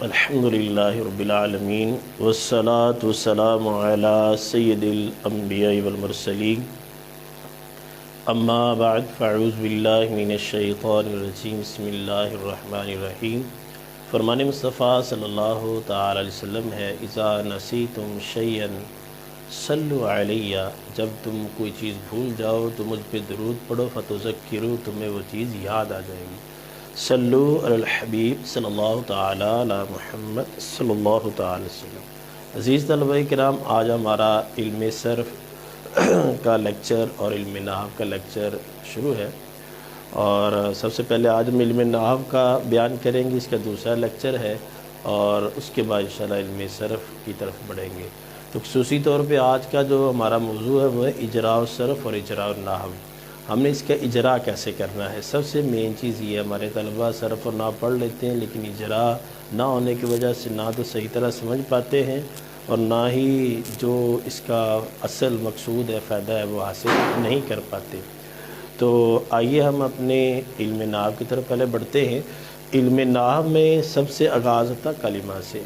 الحمدللہ رب العالمین والصلاة والسلام علی سید الانبیاء والمرسلین اما بعد فاعوذ باللہ من الشیطان الرجیم بسم اللہ الرحمن الرحیم۔ فرمان مصطفیٰ صلی اللہ تعالی علیہ وسلم ہے اذا نسیتم شیئا صلوا علیہ، جب تم کوئی چیز بھول جاؤ تو مجھ پہ درود پڑھو فتذکروا، تمہیں وہ چیز یاد آ جائے گی۔ صلو علی الحبیب صلی اللہ تعالی علی محمد صلی اللہ تعالی وسلم۔ عزیز طلبہ کرام، آج ہمارا علم صرف کا لیکچر اور علم نحو کا لیکچر شروع ہے، اور سب سے پہلے آج ہم علم نحو کا بیان کریں گے، اس کا دوسرا لیکچر ہے، اور اس کے بعد انشاءاللہ علم صرف کی طرف بڑھیں گے۔ تو خصوصی طور پہ آج کا جو ہمارا موضوع ہے وہ ہے اجراء الصرف اور اجراء النحو۔ ہم نے اس کا اجراء کیسے کرنا ہے۔ سب سے مین چیز یہ ہے، ہمارے طلبہ صرف اور نحو پڑھ لیتے ہیں لیکن اجراء نہ ہونے کی وجہ سے نہ تو صحیح طرح سمجھ پاتے ہیں اور نہ ہی جو اس کا اصل مقصود ہے، فائدہ ہے، وہ حاصل نہیں کر پاتے۔ تو آئیے ہم اپنے علم نحو کی طرف پہلے بڑھتے ہیں۔ علم نحو میں سب سے آغاز ہوتا کلمہ سے۔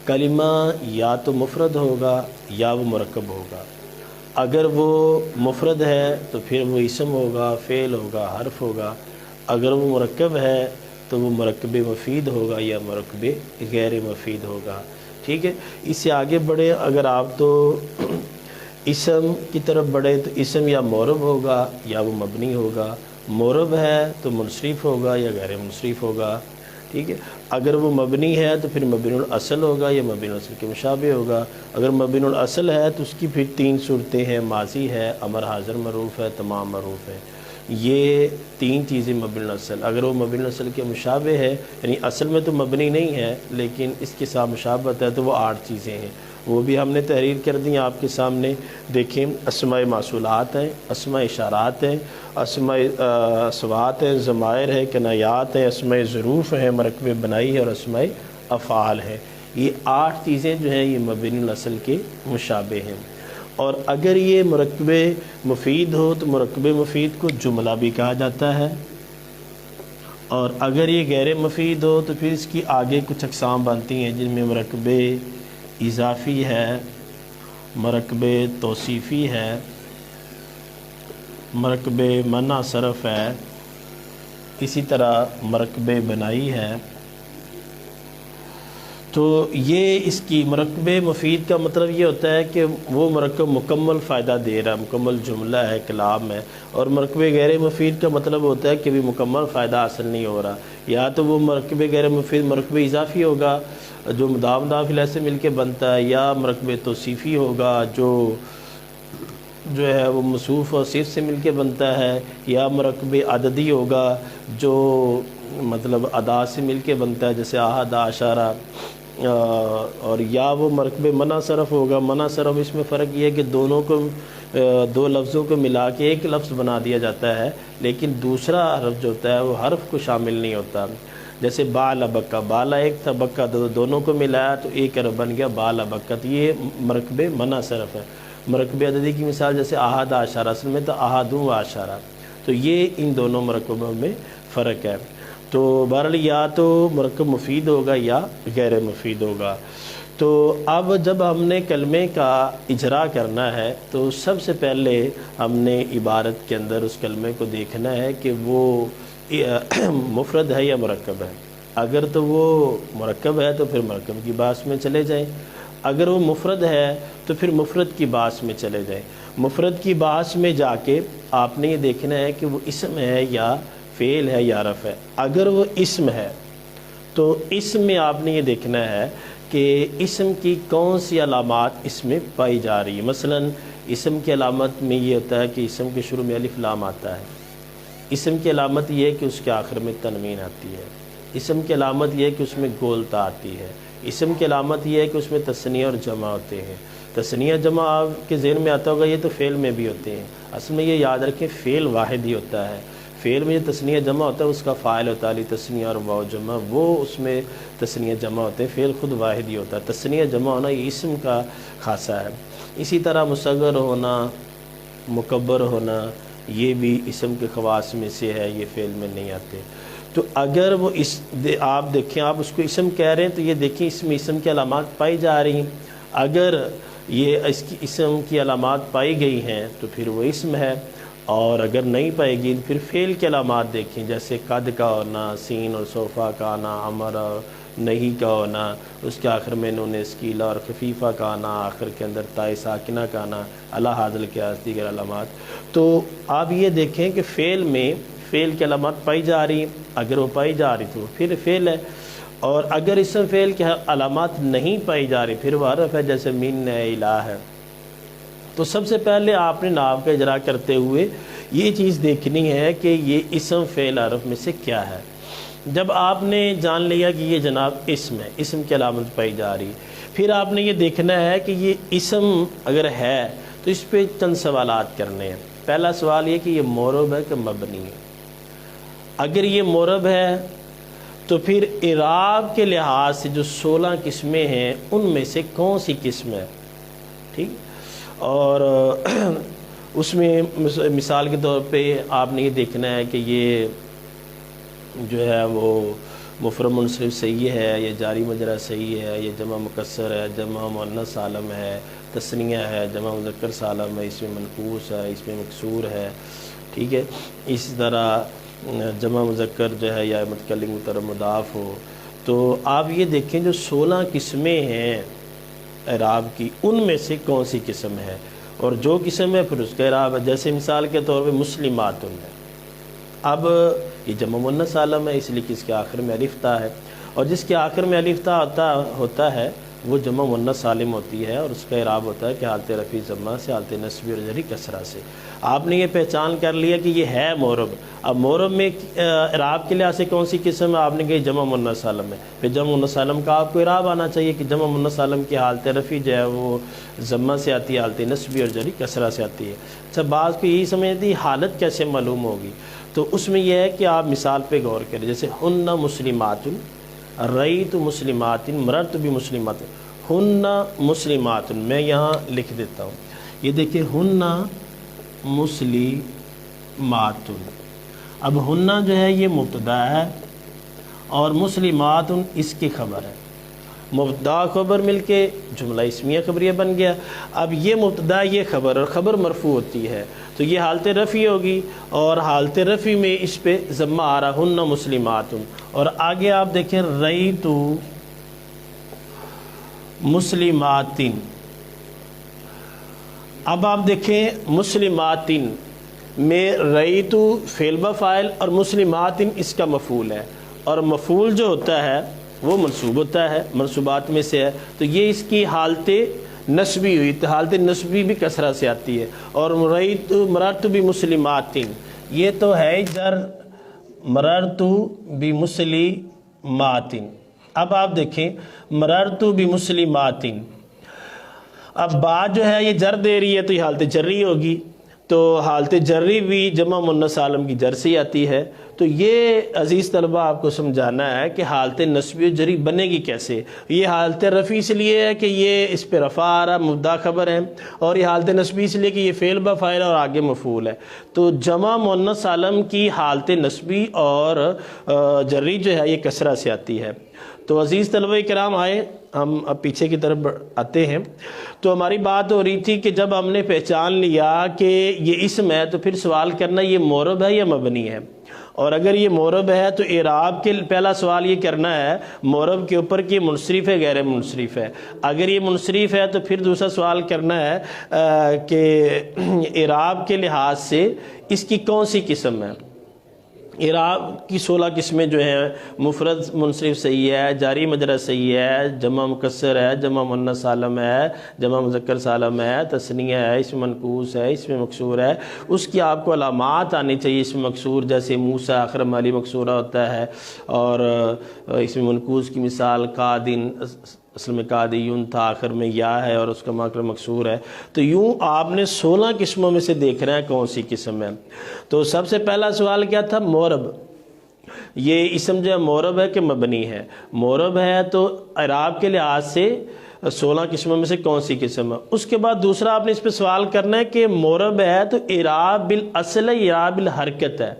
کلمہ یا تو مفرد ہوگا یا وہ مرکب ہوگا۔ اگر وہ مفرد ہے تو پھر وہ اسم ہوگا، فعل ہوگا، حرف ہوگا۔ اگر وہ مرکب ہے تو وہ مرکب مفید ہوگا یا مرکب غیر مفید ہوگا۔ ٹھیک ہے، اس سے آگے بڑھے، اگر آپ تو اسم کی طرف بڑھے تو اسم یا معرب ہوگا یا وہ مبنی ہوگا۔ معرب ہے تو منصرف ہوگا یا غیر منصرف ہوگا۔ ٹھیک ہے، اگر وہ مبنی ہے تو پھر مبنی الاصل ہوگا یا مبنی الاصل کے مشابہ ہوگا۔ اگر مبنی الاصل ہے تو اس کی پھر تین صورتیں ہیں، ماضی ہے، امر حاضر معروف ہے، تمام معروف ہے۔ یہ تین چیزیں مبنی الاصل۔ اگر وہ مبنی الاصل کے مشابہ ہے، یعنی اصل میں تو مبنی نہیں ہے لیکن اس کے ساتھ مشابہت ہے، تو وہ 8 چیزیں ہیں، وہ بھی ہم نے تحریر کر دی آپ کے سامنے۔ دیکھیں، اسماء موصولات ہیں، اسماء اشارات ہیں، اسماء صفات ہیں، ضمائر ہیں، کنایات ہیں، اسماء ظروف ہیں، مرکب بنائی ہے، اور اسماء افعال ہیں۔ یہ 8 چیزیں جو ہیں یہ مبنی الاصل کے مشابہ ہیں۔ اور اگر یہ مرکب مفید ہو تو مرکب مفید کو جملہ بھی کہا جاتا ہے، اور اگر یہ غیر مفید ہو تو پھر اس کی آگے کچھ اقسام بنتی ہیں، جن میں مرکب اضافی ہے، مرکب توصیفی ہے، مرکب منع صرف ہے، اسی طرح مرکب بنائی ہے۔ تو یہ اس کی مرکب مفید کا مطلب یہ ہوتا ہے کہ وہ مرکب مکمل فائدہ دے رہا ہے، مکمل جملہ ہے، کلام ہے، اور مرکب غیر مفید کا مطلب ہوتا ہے کہ بھی مکمل فائدہ حاصل نہیں ہو رہا۔ یا تو وہ مرکب غیر مفید مرکب اضافی ہوگا جو مضاف مضاف الیہ سے مل کے بنتا ہے، یا مرکب توصیفی ہوگا جو ہے وہ موصوف اور صفت سے مل کے بنتا ہے، یا مرکب عددی ہوگا جو مطلب ادا سے مل کے بنتا ہے، جیسے احد، عشرہ، اور یا وہ مرکب منع صرف ہوگا۔ منع صرف اس میں فرق یہ ہے کہ دونوں کو، دو لفظوں کو ملا کے ایک لفظ بنا دیا جاتا ہے، لیکن دوسرا حرف جو ہوتا ہے وہ حرف کو شامل نہیں ہوتا۔ جیسے بالا بکا، بالا ایک تھا، بکا دونوں کو ملایا تو ایک حرف بن گیا بالا بکا، تو یہ مرکب منع صرف ہے۔ مرکب عددی کی مثال جیسے احد عشرہ، اصل میں تو احد و عشرہ، تو یہ ان دونوں مرکبوں میں فرق ہے۔ تو بہرحال یا تو مرکب مفید ہوگا یا غیر مفید ہوگا۔ تو اب جب ہم نے کلمے کا اجراء کرنا ہے تو سب سے پہلے ہم نے عبارت کے اندر اس کلمے کو دیکھنا ہے کہ وہ مفرد ہے یا مرکب ہے۔ اگر تو وہ مرکب ہے تو پھر مرکب کی باعث میں چلے جائیں، اگر وہ مفرد ہے تو پھر مفرد کی باعث میں چلے جائیں۔ مفرد کی باعث میں جا کے آپ نے یہ دیکھنا ہے کہ وہ اسم ہے یا فعل ہے یا حرف ہے۔ اگر وہ اسم ہے تو اسم میں آپ نے یہ دیکھنا ہے کہ اسم کی کون سی علامات اس میں پائی جا رہی ہے۔ مثلا اسم کی علامت میں یہ ہوتا ہے کہ اسم کے شروع میں الف لام آتا ہے۔ اسم کی علامت یہ ہے کہ اس کے آخر میں تنوین آتی ہے۔ اسم کی علامت یہ ہے کہ اس میں گولتا آتی ہے۔ اسم کی علامت یہ ہے کہ اس میں تثنیہ اور جمع ہوتے ہیں۔ تثنیہ جمع آپ کے ذہن میں آتا ہوگا، یہ تو فعل میں بھی ہوتے ہیں۔ اصل میں یہ یاد رکھیں فعل واحد ہی ہوتا ہے۔ فعل میں جو تثنیہ جمع ہوتا ہے اس کا فاعل ہوتا ہے علی تثنیہ اور واو جمع، وہ اس میں تثنیہ جمع ہوتے ہیں۔ فعل خود واحد ہی ہوتا ہے، تثنیہ جمع ہونا یہ اسم کا خاصہ ہے۔ اسی طرح مصغر ہونا، مکبر ہونا، یہ بھی اسم کے خواص میں سے ہے، یہ فعل میں نہیں آتے۔ تو اگر وہ آپ دیکھیں آپ اس کو اسم کہہ رہے ہیں تو یہ دیکھیں اس میں اسم کی علامات پائی جا رہی ہیں، اگر یہ اس کی اسم کی علامات پائی گئی ہیں تو پھر وہ اسم ہے، اور اگر نہیں پائے گی پھر فعل کی علامات دیکھیں، جیسے قد کا ہونا، سین اور صوفہ کا آنا، امر اور نہیں کا ہونا، اس کے آخر میں نون ثقیلہ اور خفیفہ کا آنا، آخر کے اندر تاء ساکنہ کا آنا، علی ھذا القیاس دیگر علامات۔ تو آپ یہ دیکھیں کہ فعل میں فعل کی علامات پائی جا رہی ہیں، اگر وہ پائی جا رہی تو پھر فعل ہے، اور اگر اسم فعل کی علامات نہیں پائی جا رہی پھر وہ حرف ہے، جیسے من ہے، الہ ہے۔ تو سب سے پہلے آپ نے نحو کا اجرا کرتے ہوئے یہ چیز دیکھنی ہے کہ یہ اسم فعل حرف میں سے کیا ہے۔ جب آپ نے جان لیا کہ یہ جناب اسم ہے، اسم کی علامت پائی جا رہی، پھر آپ نے یہ دیکھنا ہے کہ یہ اسم اگر ہے تو اس پہ چند سوالات کرنے ہیں۔ پہلا سوال یہ کہ یہ معرب ہے کہ مبنی ہے۔ اگر یہ معرب ہے تو پھر اعراب کے لحاظ سے جو 16 قسمیں ہیں ان میں سے کون سی قسم ہے، ٹھیک، اور اس میں مثال کے طور پہ آپ نے یہ دیکھنا ہے کہ یہ جو ہے وہ مفرد منصرف صحیح ہے، یہ جاری مجرا صحیح ہے، یہ جمع مکسر ہے، جمع مؤنث سالم ہے، تثنیہ ہے، جمع مذکر سالم ہے، اس میں منقوص ہے، اس میں مکسور ہے، ٹھیک ہے۔ اس طرح جمع مذکر جو ہے یا متکلم متحرک مضاف ہو، تو آپ یہ دیکھیں جو 16 قسمیں ہیں اعراب کی ان میں سے کون سی قسم ہے، اور جو قسم ہے پھر اس کا اعراب ہے۔ جیسے مثال کے طور پہ مسلمات ہے، اب یہ جمع مؤنث سالم ہے اس لیے کہ اس کے آخر میں الف تا ہے، اور جس کے آخر میں الف تا ہوتا ہے وہ جمع مؤنث سالم ہوتی ہے، اور اس کا اعراب ہوتا ہے کہ حالت رفع ضمہ سے، حالت نصبی اور جری کسرہ سے۔ آپ نے یہ پہچان کر لیا کہ یہ ہے معرب۔ اب معرب میں اعراب کے لحاظ سے کون سی قسم ہے، آپ نے کہا جمع مؤنث سالم ہے، پھر جمع مؤنث سالم کا آپ کو اعراب آنا چاہیے کہ جمع مؤنث سالم کی حالت رفع جو ہے وہ ضمہ سے آتی ہے، حالت نصبی اور جری کسرہ سے آتی ہے۔ اچھا، بعض کو یہی سمجھتی حالت کیسے معلوم ہوگی، تو اس میں یہ ہے کہ آپ مثال پہ غور کریں، جیسے ہن مسلمات، رأیت مسلمات، مررت بمسلمات، ہن مسلمات، میں یہاں لکھ دیتا ہوں، یہ دیکھیں ہن مسلمات۔ اب ہن جو ہے یہ مبتدا ہے اور مسلمات اس کی خبر ہے، مبتدا خبر مل کے جملہ اسمیہ خبریہ بن گیا۔ اب یہ مبتدا یہ خبر، اور خبر مرفوع ہوتی ہے تو یہ حالت رفع ہوگی، اور حالت رفع میں اس پہ ضمہ آ رہا ہن مسلمات، اور آگے آپ دیکھیں رأیت مسلمات۔ اب آپ دیکھیں مسلمات میں رأیت فعل بفاعل اور مسلمات اس کا مفعول ہے، اور مفعول جو ہوتا ہے وہ منصوب ہوتا ہے، منصوبات میں سے ہے، تو یہ اس کی حالت نصبی ہوئی، تو حالت نصبی بھی کسرہ سے آتی ہے۔ اور مررت بمسلمات یہ تو ہے جر، مررت بمسلمات۔ اب آپ دیکھیں مررت بمسلمات، اب بعد جو ہے یہ جر دے رہی ہے تو یہ حالت جری ہوگی، تو حالت جری بھی جمع مؤنث سالم کی جر سے آتی ہے۔ تو یہ عزیز طلبہ آپ کو سمجھانا ہے کہ حالت نصبی و جری بنے گی کیسے۔ یہ حالت رفع اس لیے ہے کہ یہ اس پہ رفع آ رہا، مبتدا خبر ہے، اور یہ حالت نصبی اس لیے کہ یہ فعل بفاعل اور آگے مفعول ہے۔ تو جمع مؤنث سالم کی حالت نصبی اور جری جو ہے یہ کسرہ سے آتی ہے۔ تو عزیز طلبہ کرام آئے ہم اب پیچھے کی طرف آتے ہیں۔ تو ہماری بات ہو رہی تھی کہ جب ہم نے پہچان لیا کہ یہ اسم ہے تو پھر سوال کرنا یہ معرب ہے یا مبنی ہے، اور اگر یہ معرب ہے تو اعراب کے پہلا سوال یہ کرنا ہے معرب کے اوپر کہ یہ منصرف ہے غیر منصرف ہے۔ اگر یہ منصرف ہے تو پھر دوسرا سوال کرنا ہے کہ اعراب کے لحاظ سے اس کی کون سی قسم ہے۔ اعراب کی 16 قسمیں جو ہیں، مفرد منصرف صحیح ہے، جاری مجرا صحیح ہے، جمع مکسر ہے، جمع مؤنث سالم ہے، جمع مذکر سالم ہے، تثنیہ ہے، اس میں منقوص ہے، اس میں مکسور ہے، اس کی آپ کو علامات آنی چاہیے۔ اس میں مکسور جیسے موسیٰ آخر میں علی مکسورہ ہوتا ہے، اور اس میں منقوص کی مثال قادن، اصل میں قادیون تھا، آخر میں یا ہے اور اس کا ماکر مکسور ہے۔ تو یوں آپ نے 16 قسموں میں سے دیکھنا ہے کون سی قسم ہے۔ تو سب سے پہلا سوال کیا تھا، معرب، یہ اسم جو ہے معرب ہے کہ مبنی ہے۔ معرب ہے تو اعراب کے لحاظ سے 16 قسموں میں سے کون سی قسم ہے۔ اس کے بعد دوسرا آپ نے اس پہ سوال کرنا ہے کہ معرب ہے تو اعراب بالاصل ہے، اعراب بالحرکت ہے۔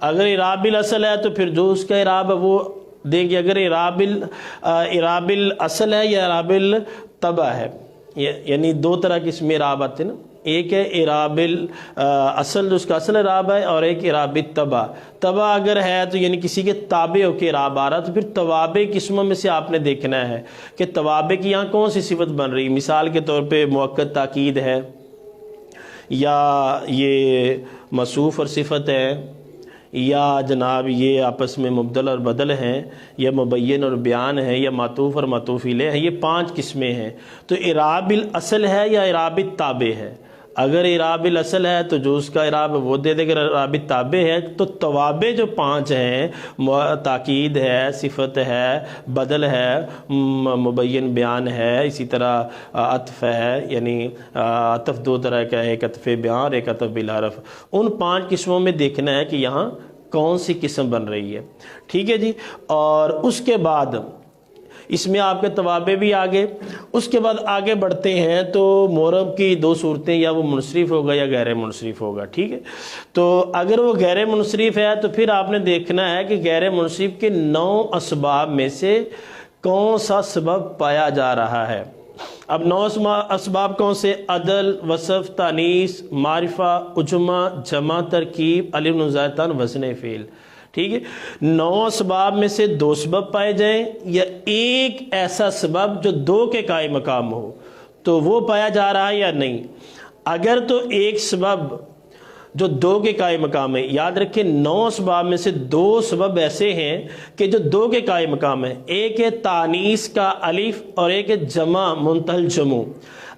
اگر اعراب الاصل ہے تو پھر جو اس کا اعراب ہے وہ دیں گے. اگر اعراب الاصل ہے یا اعراب التبع ہے، یعنی دو طرح کی اس میں اعراب آتے ہیں نا، ایک ہے اعراب الاصل جو اس کا اصل اعراب ہے، اور ایک اعراب التبع. تبع اگر ہے تو یعنی کسی کے تابع ہو کے اعراب آ رہا، تو پھر توابع قسموں میں سے آپ نے دیکھنا ہے کہ توابع کی یہاں کون سی صفت بن رہی. مثال کے طور پہ مؤکد تاکید ہے، یا یہ موصوف اور صفت ہے، یا جناب یہ آپس میں مبدل اور بدل ہیں، یا مبین اور بیان ہے، یا معطوف اور معطوف الیہ ہے. یہ 5 قسمیں ہیں. تو اعراب الاصل ہے یا اعراب التابع ہے. اگر اعراب الاصل ہے تو جو اس کا اعراب ہے وہ دے دے. اگر اعراب التابع ہے تو توابع جو 5 ہیں، تاکید ہے، صفت ہے، بدل ہے، مبین بیان ہے، اسی طرح عطف ہے، یعنی عطف 2 طرح کا ہے، ایک عطف بیان اور ایک عطف بالحرف. ان 5 قسموں میں دیکھنا ہے کہ یہاں کون سی قسم بن رہی ہے. ٹھیک ہے جی. اور اس کے بعد اس میں آپ کے توابع بھی آگے. اس کے بعد آگے بڑھتے ہیں تو معرب کی 2 صورتیں، یا وہ منصرف ہوگا یا غیر منصرف ہوگا. ٹھیک ہے. تو اگر وہ غیر منصرف ہے تو پھر آپ نے دیکھنا ہے کہ غیر منصرف کے 9 اسباب میں سے کون سا سبب پایا جا رہا ہے. اب 9 اسباب کون سے؟ عدل، وصف، تانیث، معرفہ، عجمہ، جمع، ترکیب، الف نون زائدتان، وزن فعل. ٹھیک ہے. 9 اسباب میں سے 2 سبب پائے جائیں، یا ایک ایسا سبب جو 2 کے قائم مقام ہو، تو وہ پایا جا رہا ہے یا نہیں. اگر تو ایک سبب جو 2 کے قائم مقام ہے، یاد رکھیں 9 اسباب میں سے 2 سبب ایسے ہیں کہ جو 2 کے قائم مقام ہے. ایک ہے تانیث کا الف اور ایک ہے جمع منتہل جمع.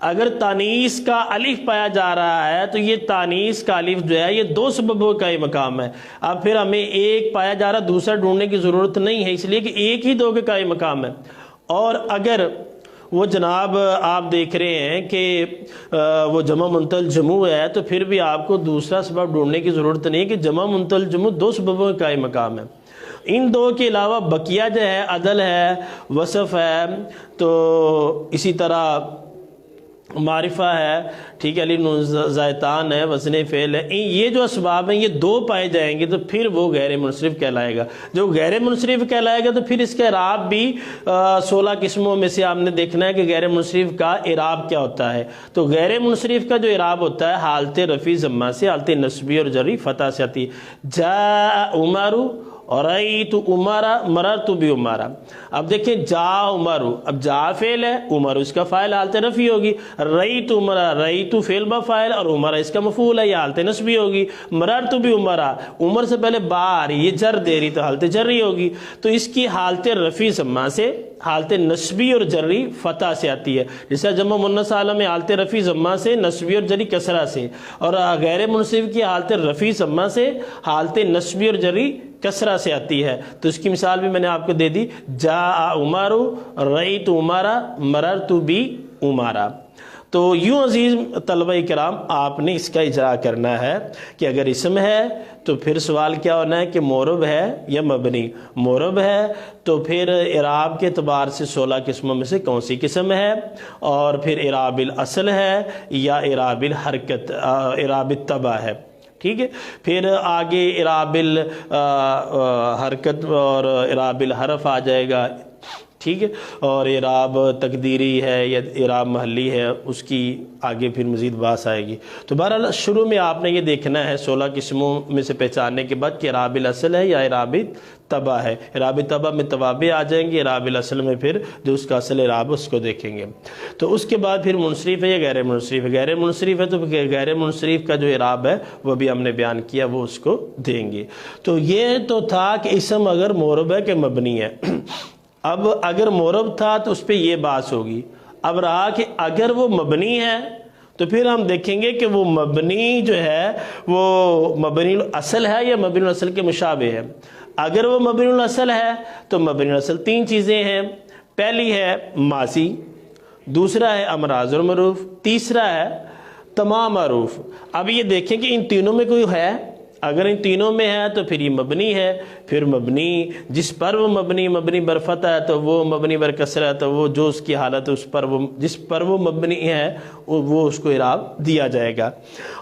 اگر تانیث کا الف پایا جا رہا ہے تو یہ تانیث کا الف جو ہے یہ 2 سببوں کا مقام ہے. اب پھر ہمیں ایک پایا جا رہا دوسرا ڈھونڈنے کی ضرورت نہیں ہے، اس لیے کہ ایک ہی 2 کے قائم مقام ہے. اور اگر وہ جناب آپ دیکھ رہے ہیں کہ وہ جمع منتہل جمع ہے، تو پھر بھی آپ کو دوسرا سبب ڈھونڈنے کی ضرورت نہیں ہے کہ جمع منتہل جمع 2 سببوں کا قائم مقام ہے. ان 2 کے علاوہ بقیہ جو ہے عدل ہے، وصف ہے، تو اسی طرح معرفہ ہے، ٹھیک ہے، الف نون زائدتان ہے، وزن فعل ہے. یہ جو اسباب ہیں یہ 2 پائے جائیں گے تو پھر وہ غیر منصرف کہلائے گا. جو غیر منصرف کہلائے گا تو پھر اس کا اعراب بھی 16 قسموں میں سے آپ نے دیکھنا ہے کہ غیر منصرف کا اعراب کیا ہوتا ہے. تو غیر منصرف کا جو اعراب ہوتا ہے حالت رفع ضمہ سے، حالت نصبی اور جری فتح سے آتی ہے. جاء عمر رأیت عمر مررت بعمر. اب دیکھیں جا عمر، اب جا فعل ہے، عمر اس کا فاعل حالت رفعی ہوگی. رأیت عمر، رأیت فعل با فاعل اور عمر اس کا مفعول ہے، یہ حالت نصبی ہوگی. مررت بعمر، عمر سے پہلے با آ رہی ہے، جر دے رہی تو حالت جری ہوگی. تو اس کی حالت رفع ضمہ سے، حالت نصبی اور جری فتح سے آتی ہے. جیسے جمع مؤنث سالم میں حالت رفع ضمہ سے، نصبی اور جری کسرہ سے. اور غیر منصرف کی حالت رفع ضمہ سے، حالت نصبی اور جری کسرہ سے آتی ہے. تو اس کی مثال بھی میں نے آپ کو دے دی، جاء عمر رأیت عمر مررت بعمر. تو یوں عزیز طلبہ کرام آپ نے اس کا اجرا کرنا ہے کہ اگر اسم ہے تو پھر سوال کیا ہونا ہے کہ معرب ہے یا مبنی. معرب ہے تو پھر اعراب کے اعتبار سے 16 قسموں میں سے کون سی قسم ہے، اور پھر اعراب الاصل ہے یا اعراب الحرکت، اعراب التبع ہے. ٹھیک ہے. پھر آگے اعراب الحرکت اور اعراب الحرف آ جائے گا. ٹھیک ہے. اور اعراب تقدیری ہے یا اعراب محلی ہے، اس کی آگے پھر مزید بحث آئے گی. تو بہرحال شروع میں آپ نے یہ دیکھنا ہے 16 قسموں میں سے پہچاننے کے بعد کہ اعراب الاصل ہے یا اعراب تبع ہے. اعراب تبع میں توابع آ جائیں گے، اعراب الاصل میں پھر جو اس کا اصل اعراب اس کو دیکھیں گے. تو اس کے بعد پھر منصرف ہے یا غیر منصرف ہے. غیر منصرف ہے تو غیر منصرف کا جو اعراب ہے وہ بھی ہم نے بیان کیا، وہ اس کو دیں گے. تو یہ تو تھا کہ اسم اگر معرب ہے کہ مبنی ہے. اب اگر معرب تھا تو اس پہ یہ بات ہوگی. اب رہا کہ اگر وہ مبنی ہے تو پھر ہم دیکھیں گے کہ وہ مبنی جو ہے وہ مبنی الاصل ہے یا مبنی الاصل کے مشابہ ہے. اگر وہ مبنی الاصل ہے تو مبنی الاصل 3 چیزیں ہیں. پہلی ہے ماضی، دوسرا ہے امراض اور معروف، تیسرا ہے تمام معروف. اب یہ دیکھیں کہ ان تینوں میں کوئی ہے. اگر ان تینوں میں ہے تو پھر یہ مبنی ہے. پھر مبنی جس پر وہ مبنی برفتح ہے تو وہ مبنی بر کسرہ ہے، تو وہ جو اس کی حالت ہے اس پر وہ جس پر وہ مبنی ہے وہ اس کو اعراب دیا جائے گا.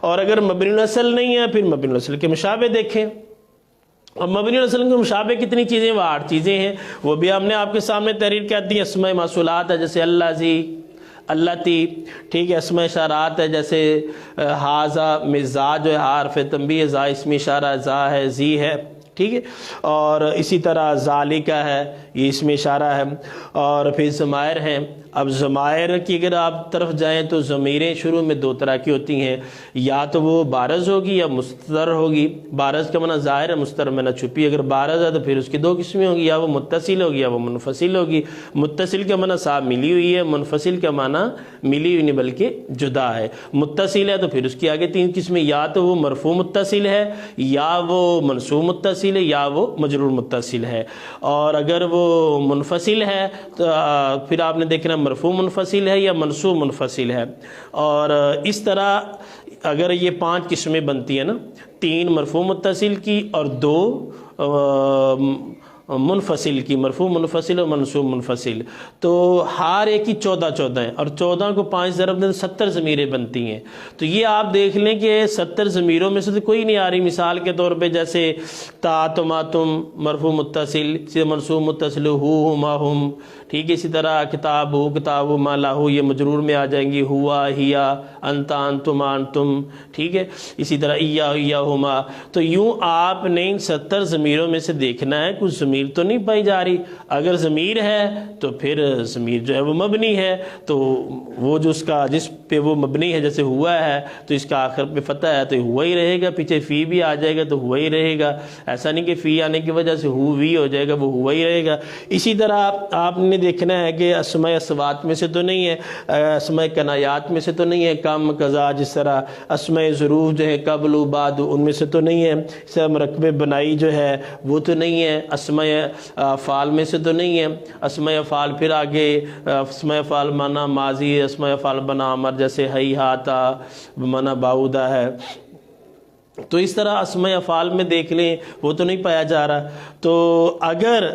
اور اگر مبنی الاصل نہیں ہے پھر مبنی الاصل کے مشابہ دیکھیں. اب مبنی علی وسلم کے مشابہ کتنی چیزیں؟ وہ 8 چیزیں ہیں، وہ بھی ہم نے آپ کے سامنے تحریر کر دی۔ اسماء موصولات ہے جیسے اللہ زی، اللہ تی، ٹھیک ہے۔ اسماء اشارات ہے جیسے ہاذا، مزاج جو ہے حرف تنبیہ، زا اسم اشارہ، زا ہے، زی ہے، ٹھیک ہے۔ اور اسی طرح ذالکہ ہے، یہ اسم اشارہ ہے۔ اور پھر ضمائر ہیں۔ اب ضمائر کی اگر آپ طرف جائیں تو ضمیریں شروع میں 2 طرح کی ہوتی ہیں، یا تو وہ بارز ہوگی یا مستتر ہوگی۔ بارز کا معنی ظاہر ہے، مستتر معنی چھپی۔ اگر بارز ہے تو پھر اس کی 2 قسمیں ہوں گی، یا وہ متصل ہوگی یا وہ منفصل ہوگی۔ متصل کا معنی صاحب ملی ہوئی ہے، منفصل کا معنی ملی ہوئی نہیں بلکہ جدا ہے۔ متصل ہے تو پھر اس کی آگے 3 قسمیں، یا تو وہ مرفوع متصل ہے، یا وہ منصوب متصل ہے، یا وہ مجرور متصل ہے۔ اور اگر وہ منفصل ہے تو پھر آپ نے دیکھنا مرفوع منفصل ہے یا منصوب منفصل ہے۔ اور اس طرح اگر یہ 5 قسمیں بنتی ہیں نا، 3 مرفوع متصل کی اور 2 منفصل کی، مرفوع منفصل اور منصوب منفصل، تو ہر ایک کی 14 ہیں، اور 14 کو 5 ضرب دیں 70 ضمیریں بنتی ہیں۔ تو یہ آپ دیکھ لیں کہ 70 ضمیروں میں سے تو کوئی نہیں آ رہی۔ مثال کے طور پہ جیسے تا تما تم مرفوع متصل، اسی منصوب متصل ہو ہما ہم، ٹھیک ہے۔ اسی طرح کتاب ہو کتاب ما لاہو، یہ مجرور میں آ جائیں گی، ہوا ہیا، انتا انتما انتم، ٹھیک ہے۔ اسی طرح ایا ایاہما۔ تو یوں آپ نے ان 70 ضمیروں میں سے دیکھنا ہے کچھ ضمیر تو نہیں پائی جا رہی۔ اگر ضمیر ہے تو پھر ضمیر جو ہے وہ مبنی ہے، تو وہ جو اس کا جس پہ وہ مبنی ہے، جیسے ہوا ہے تو اس کا آخر پہ فتح ہے تو ہوا ہی رہے گا، پیچھے فی بھی آ جائے گا تو ہوا ہی رہے گا۔ ایسا نہیں کہ فی آنے کی وجہ سے ہو وی ہو جائے گا، وہ ہوا ہی رہے گا۔ اسی طرح آپ نے دیکھنا ہے کہ اسماء اصوات میں سے تو نہیں ہے، اسماء کنایات میں سے تو نہیں ہے، کم قضا، جس طرح اسماء ظروف جو ہے قبل و بعد، ان میں سے تو نہیں ہے۔ اس طرح مرکب بنائی جو ہے وہ تو نہیں ہے، اسماء افعال میں سے تو نہیں ہے۔ اسماء افعال پھر آگے اسماء افعال معنی ماضی، اسماء افعال بنا امر جیسے ہی ہاتا بمعنی باؤدہ ہے۔ تو اس طرح اسماء افعال میں دیکھ لیں وہ تو نہیں پایا جا رہا۔ تو اگر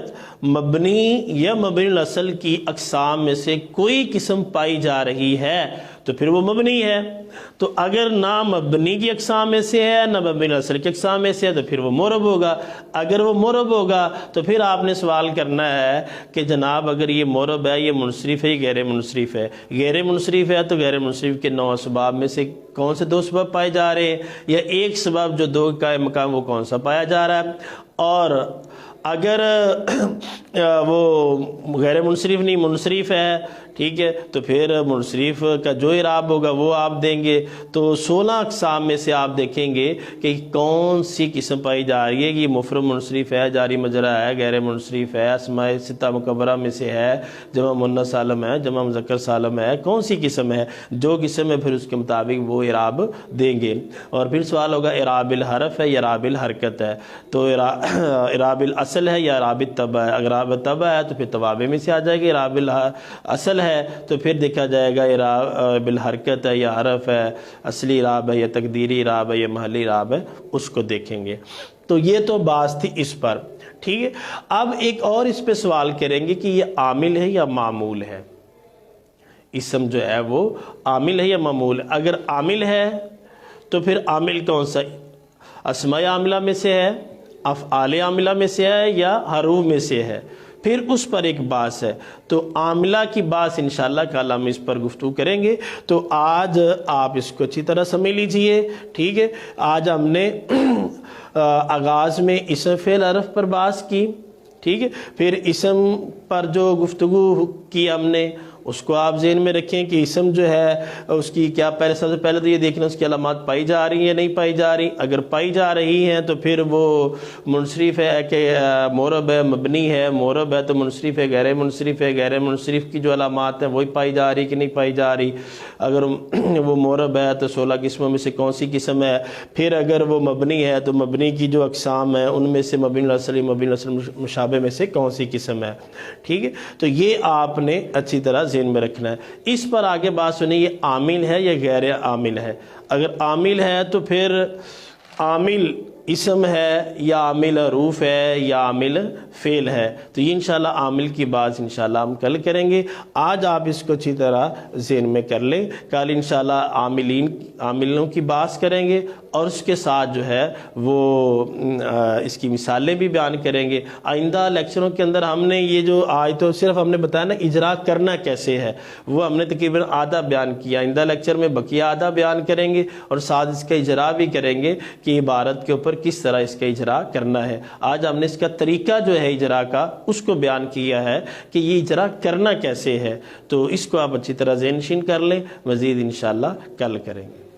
مبنی یا مبنی الاصل کی اقسام میں سے کوئی قسم پائی جا رہی ہے تو پھر وہ مبنی ہے۔ تو اگر نہ مبنی کی اقسام میں سے ہے نہ مبنی الاصل کی اقسام میں سے ہے تو پھر وہ معرب ہوگا۔ اگر وہ معرب ہوگا تو پھر آپ نے سوال کرنا ہے کہ جناب اگر یہ معرب ہے، یہ منصرف ہے، یہ غیر منصرف ہے۔ غیر منصرف ہے تو غیر منصرف کے 9 اسباب میں سے کون سے 2 اسباب پائے جا رہے ہیں، یا ایک سبب جو 2 کا مقام وہ کون سا پایا جا رہا ہے۔ اور اگر وہ غیر منصرف نہیں منصرف ہے، ٹھیک ہے، تو پھر منصرف کا جو اعراب ہوگا وہ آپ دیں گے۔ تو 16 اقسام میں سے آپ دیکھیں گے کہ کون سی قسم پائی جا رہی ہے کہ یہ مفرد منصرف ہے، جاری مجرا ہے، غیر منصرف ہے، اسماء 6 مکبرہ میں سے ہے، جمع مؤنث سالم ہے، جمع مذکر سالم ہے، کون سی قسم ہے، جو قسم ہے پھر اس کے مطابق وہ اعراب دیں گے۔ اور پھر سوال ہوگا اعراب الحرف ہے یا اعراب الحرکت ہے، تو اعراب الاصل ہے یا اعراب التبع ہے۔ اگر اعراب التبع ہے تو پھر توابع میں سے آ جائے گی، اعراب الاصل ہے تو پھر دیکھا جائے گا اعراب الحرکت ہے یا حرف ہے، اصلی اعراب ہے یا تقدیری اعراب ہے یا محلی اعراب ہے، اس کو دیکھیں گے۔ تو یہ تو بات تھی اس پر، ٹھیک ہے۔ اب ایک اور اس پہ سوال کریں گے کہ یہ عامل ہے یا معمول ہے، اسم جو ہے وہ عامل ہے یا معمول ہے۔ اگر عامل ہے تو پھر عامل کون سا، اسماء عاملہ میں سے ہے، افعال عاملہ میں سے ہے یا حروف میں سے ہے، پھر اس پر ایک بات ہے۔ تو عاملہ کی بات انشاءاللہ کل ہم اس پر گفتگو کریں گے۔ تو آج آپ اس کو اچھی طرح سمجھ لیجئے، ٹھیک ہے۔ آج ہم نے آغاز میں اسم فعل حرف پر بات کی، ٹھیک ہے، پھر اسم پر جو گفتگو کی ہم نے اس کو آپ ذہن میں رکھیں کہ اسم جو ہے اس کی کیا، پہلے سب سے پہلے تو یہ دیکھنا اس کی علامات پائی جا رہی ہیں یا نہیں پائی جا رہی۔ اگر پائی جا رہی ہیں تو پھر وہ منصرف ہے کہ معرب ہے، مبنی ہے، معرب ہے تو منصرف ہے، غیر منصرف ہے، غیر منصرف کی جو علامات ہیں وہی پائی جا رہی کہ نہیں پائی جا رہی۔ اگر وہ معرب ہے تو 16 قسموں میں سے کون سی قسم ہے۔ پھر اگر وہ مبنی ہے تو مبنی کی جو اقسام ہیں ان میں سے مبنی الاصل مبنی الاصل مشابہ میں سے کون سی قسم ہے، ٹھیک ہے۔ تو یہ آپ نے اچھی طرح ذہن میں رکھنا ہے۔ اس پر آگے بات سنیں، یہ عامل ہے یا غیر عامل ہے۔ اگر عامل ہے تو پھر عامل اسم ہے یا عامل حروف ہے یا عامل فعل ہے۔ تو یہ انشاءاللہ عامل کی بات انشاءاللہ ہم کل کریں گے۔ آج آپ اس کو اچھی طرح ذہن میں کر لیں، کل انشاءاللہ عاملوں کی بات کریں گے اور اس کے ساتھ جو ہے وہ اس کی مثالیں بھی بیان کریں گے۔ آئندہ لیکچروں کے اندر ہم نے یہ جو آج تو صرف ہم نے بتایا نا اجرا کرنا کیسے ہے، وہ ہم نے تقریباً آدھا بیان کیا۔ آئندہ لیکچر میں بقیہ آدھا بیان کریں گے اور ساتھ اس کا اجرا بھی کریں گے کہ عبارت کے اوپر کس طرح اس کا اجرا کرنا ہے۔ آج ہم نے اس کا طریقہ جو ہے اجرا کا اس کو بیان کیا ہے کہ یہ اجرا کرنا کیسے ہے، تو اس کو آپ اچھی طرح ذہن نشین کر لیں، مزید انشاءاللہ کل کریں گے۔